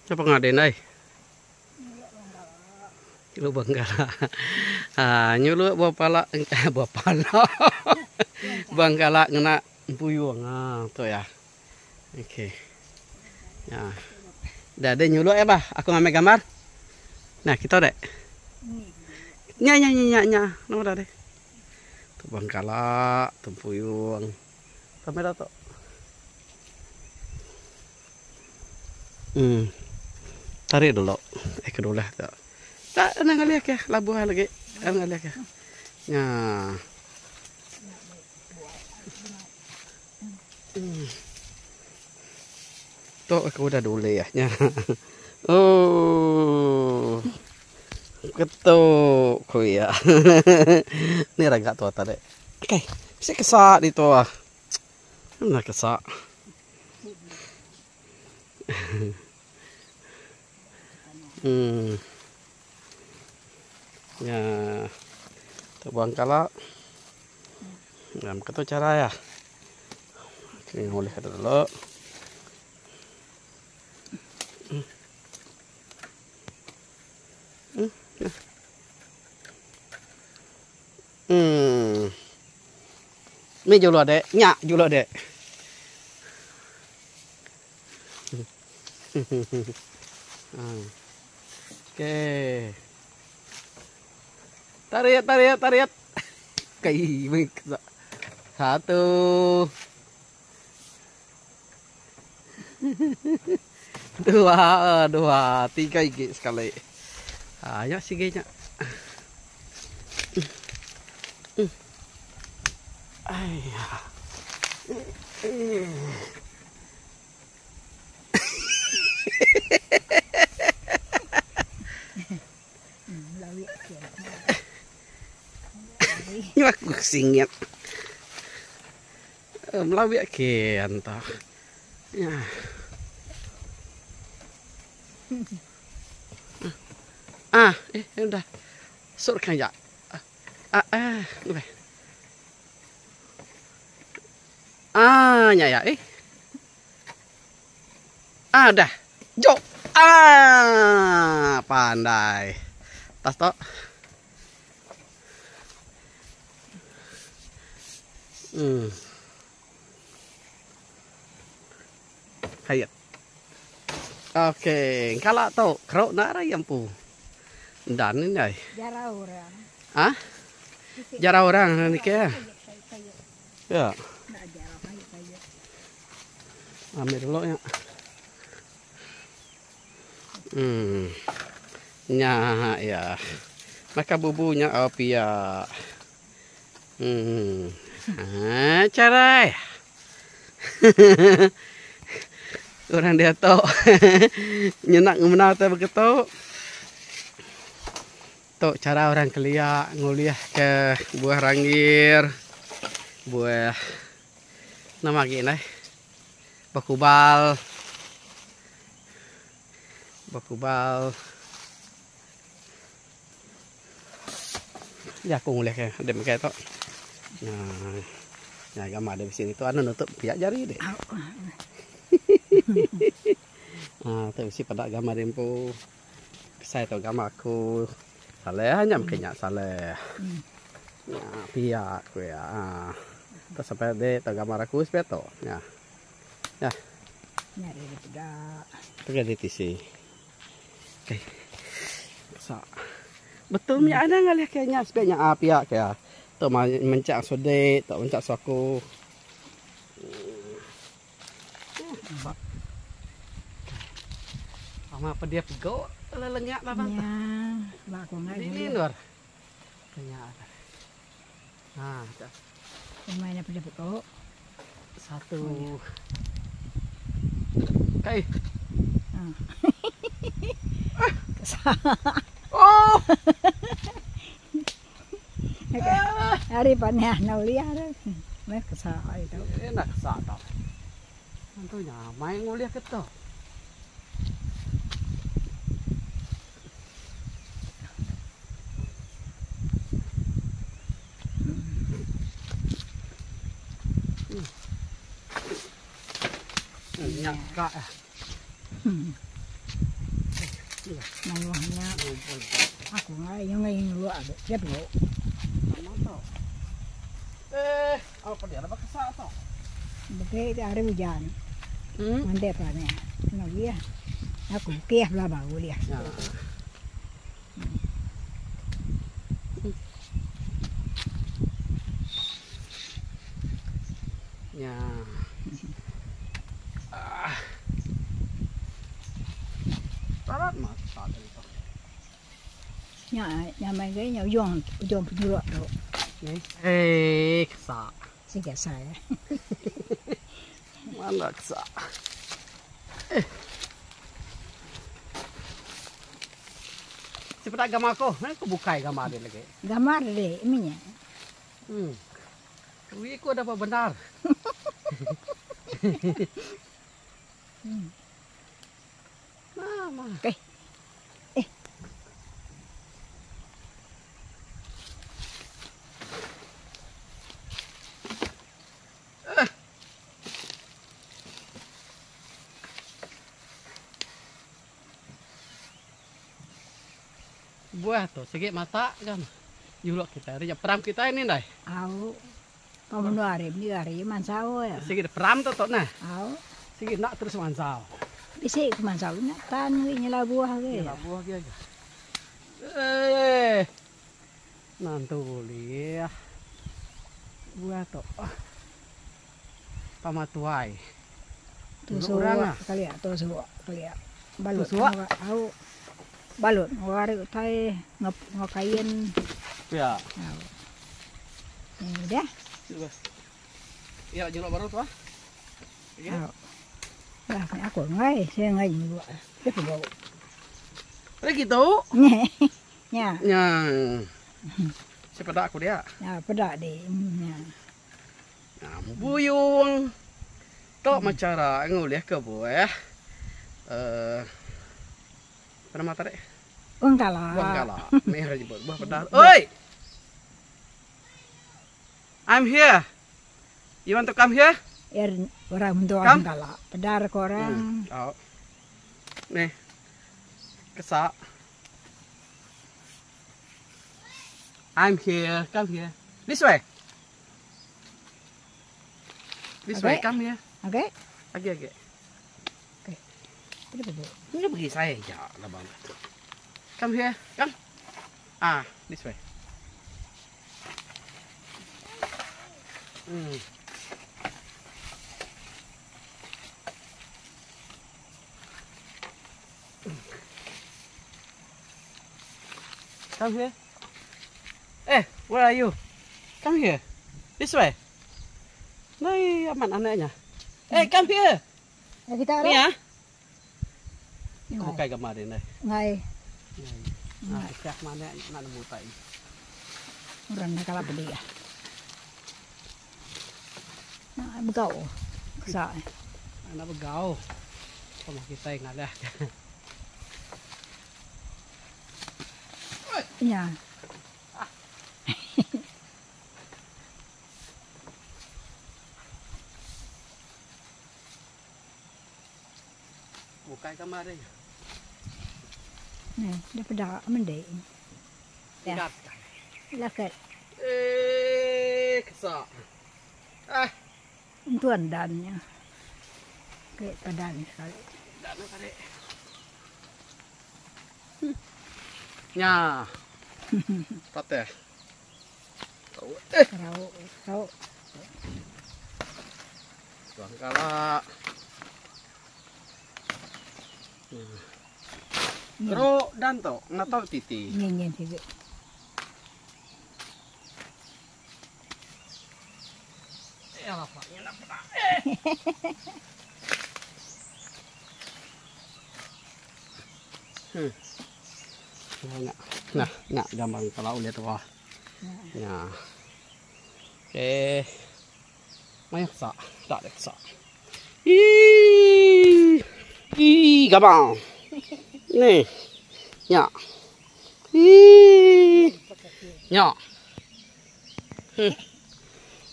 Apa ngaden ay? Nyulu Bangkala. Nyulu buah pala, buah pala. Bangkala ngena puyuang. Tuh ya. Oke. Ya. Dah ada nyulu bah. Aku ngambil gambar. Nah, kita deh. Nya. Nomor deh. Tuh Bangkala, tuh puyuang. Kamera tuh. Tarik dulu. Kedua tak. Tak nang lihat ya, labuh lagi. Nang lihat ya. Ya. Tuh aku udah dulu ya. Oh. Ketuk ko ya. Ni raga tua tadi. Oke, bisa kesak di tua. Mana kesak? Ya, terbang kala. Dalam ketu cara ya. Ini boleh ada dulu. Ini julu adek, nyak julu adek. Oke. Tarik. Kayak satu. Dua, tiga gigi sekali. Ayo sih giginya. Ayah. Nyak singit. Melawi kian tah. Ya. Udah. Sur kan ya. Udah. Ya. Udah. Jo. Pandai. Tas tok. Hayat. Oke, kalau tahu kerok nara yang pu. Dan ini. Jarah orang. Hah? Jarah orang ni ke? Ya. Ambil dulu ya. Nya ya. Maka bubunya api ya. Cara ya. Orang dia tahu nyenak menata begitu. Tuh cara orang kelia nguliah ke buah ranggir, buah nama gini, bakubal. Ya aku nguliah ke dem kayak tuh. Nah, gambar di sini tuh anu nutup pihak jari deh. Nah, tuh si pada gambar dempo. Saya tahu gambar aku. Saleh hanya makanya saleh. Ya, pihak ku ya. Terus sampai deh tahu gambar aku sepeto. Ya. Nyari juga. Pakai di tisi. Oke. Betul mi ada ngalih kayaknya sebenarnya pihak kayak. Tuh mencak sode, tak mencak suaku. Sama apa dia pego lelengak apa? Ya, laku ngai. Ini luar. Ternyata. Nah, Pemainnya pada pego. Satu. Kai. Oh. Hari panah nauliah dah. Mai kesah itu. Enak kesah tau. Tentunya main nguliah keto. Nyaka. Nangwahnya aku ngayon luwa ada. Dia belum. Apa dia? Apa kesak toh? Begitu hari hujan. Mande pannya. Nah dia. Aku kiah lah bau dia. Ya. Tarat mata itu. Nhà mày cái nhà dùng penjual tu. Kesak. Sikit saya. Mana kesak? Cepat gambar aku bukai gambar dia lagi. Gambar deh, ininya. Wih, aku dapat benar. Mama. Okay. Buah tuh, segi mata kan. Julok kita, ini peram kita ini dah. Au. Pamun hari ni hari mansau ya. Segi peram tuh nah. Au. Segi nak terus mansau. Bisa ke mansau nak tan ni lah buah ke. Lah buah dia aja. Nantu liah. Buah tuh. Pamatuai. Tu suwa kali ya, tu suwa kali ya. Balut. Au. Balut, ngari utai ngakain. Ya. Ini dah. Ya, julok baru tuh. Au. Dah kan aku ngai, saya ngai dulu. Dia perlu. Lagi tahu? Ya. Ya. Siapa aku dia? Ya, pedak deh. Ya. Nah, buyung. Tok macara ngulih ke buah. Pernah mata dek? Bangkala. Merah jebol buah pedal. Oi! I'm here. You want to come here? Orang untuk orang kala. Pedar korang. Oh. Nih. Kesak. I'm here. Come here. This way. This way. Come here. Okay? Lagi. Ini betul. Ini bagi saya ya, lah bang. Come here, come. This way. Come here. Where are you? Come here. This way. Nah, aman anaknya. Come here. Ya kita Ni ada. Aku kayak kemarin deh. Ngai. Nah, siap mana nak nemu tai. Orang nak kalah beli ya. Nah, begau. Kesak. Anak begau. Sama kita yang ada. Ya. Bukai kemarin. Nih, dia pedak mendek. Ya. Lakat. Kesak. Tuan dannya. Kayak padan sekali. Dan kali. Nya. Pateh. Kau. Bangkala. Kero dan to, natau titi. Nyen juga. Ya apa? Enak pula. Nah, gampang kalau lihat wah. Nah. Oke. Mayak sa, tak ada sa. Gampang. Nih. Ya. Ya.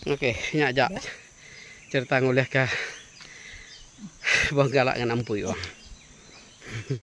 Oke, nya aja. Cerita ngulih ke Bangkala dengan ampuy.